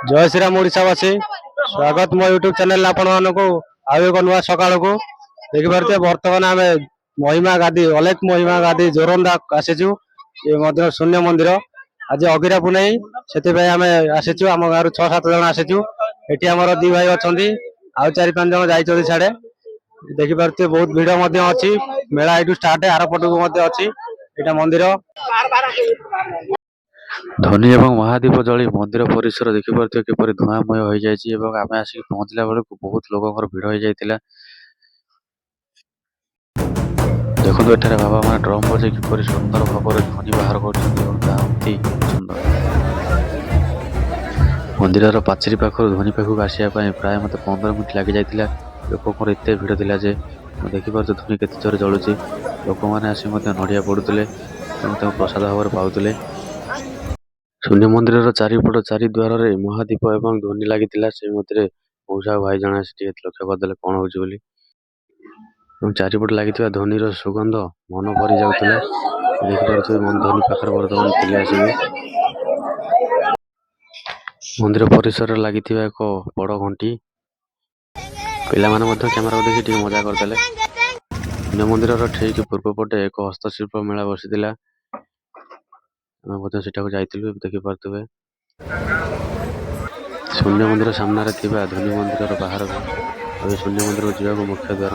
जय श्री राम ओडावासी स्वागत मो यूट्यूब चैनल आपण मानक आउ एक नुआ सकाल को देखिपे बर्तमान आम महिमा गादी अलेख महिमा गादी जोरंदा आसीचु ये शून्य मंदिर आज अगिरा पुनई से आम आसीचु आम गाँव 6-7 जन आसीचु ये आम दी भाई अच्छा आउ 4-5 जन जाइए साढ़े देखिपे बहुत भिड़ अच्छी मेला ये स्टार्ट आर पट को अच्छी यहाँ मंदिर धनी एवं महादीप जली मंदिर परिसर देखिपे किपर धूआमय हो जाए आम आसिक पहुंचला बेलू बहुत लोक भिड़ हो जाता देखो एठारे बाबा माने ड्रम बजे किपर सुंदर भाव ध्वनि बाहर कर सुंदर मंदिर पाचेरी पाखर ध्वनि पाखक आसापी प्राय मत 15 मिनट लगी जाता लोक एत भिड़ था जे देखिपे ध्वनि के जोर जलुची लोक मैंने आसी नड़िया पड़ुले प्रसाद भाव पाते शून्य मंदिर चारिपट चारिद्वार महादीप एवं ध्वनि लगी मौसा भाई जन लक्ष्य करदे कौन हो चारिपट लगी ध्वनि सुगंध मन भरी जाऊला देखिपे ध्वनि पाखे बर्तमान थे आसवे मंदिर परिसर लगी एक बड़ घंटी पिला कैमेरा देखिए मजा करदे शून्य मंदिर ठीक पूर्व पटे एक हस्तशिल्प मेला बसी जाइलु देखिपे शून्य मंदिर सामने धनी मंदिर बाहर शून्य मंदिर को जावाक मुख्य द्वार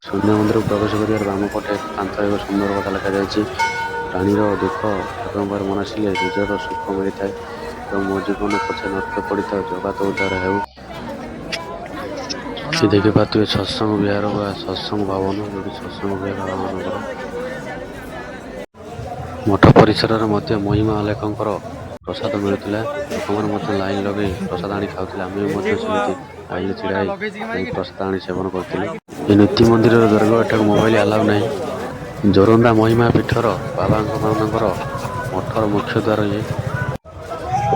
शून्य मंदिर को प्रवेश कर बाम पटे कांथ एक सुंदर कथा लिखा जाए प्राणीर दुख ठाकुर मनासिले निजर सुख मिलता है मो जीवन पछे नष्ट पड़ था जगत उद्धार हो देखिपे सत्संग विहार व सत्संग भवन जो सत्संग विहार मान मठ परिसर में महिमा अलेखर प्रसाद मिलूला लोक मैंने लाइन लगे प्रसाद आनी खाऊे आम लाइन छिड़ा प्रसाद आनी सेवन करूँ नीति मंदिर दुर्ग एटा मोबाइल आलाउ ना जोरंदा महिमा पीठर बाबा मानकर मठर मुख्य द्वार ये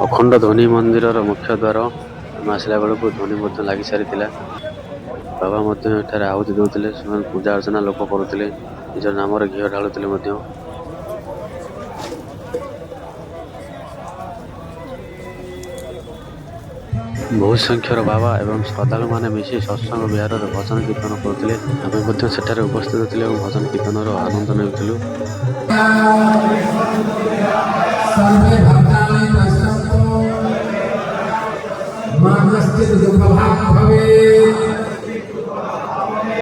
अखंड ध्वनि मंदिर मुख्य द्वार आम आसला बेलू ध्वनि लगी सारी बाबा आहुति दौले पूजा अर्चना लोक करुले निज नाम घी ढालुले बहुत संख्यर बाबा एवं श्रद्धालु माने मिसी सत्संग विहार भजन कीर्तन करते आम सेठारे उपस्थित थे भजन कीर्तन आनंद नेउथिलु सर्वे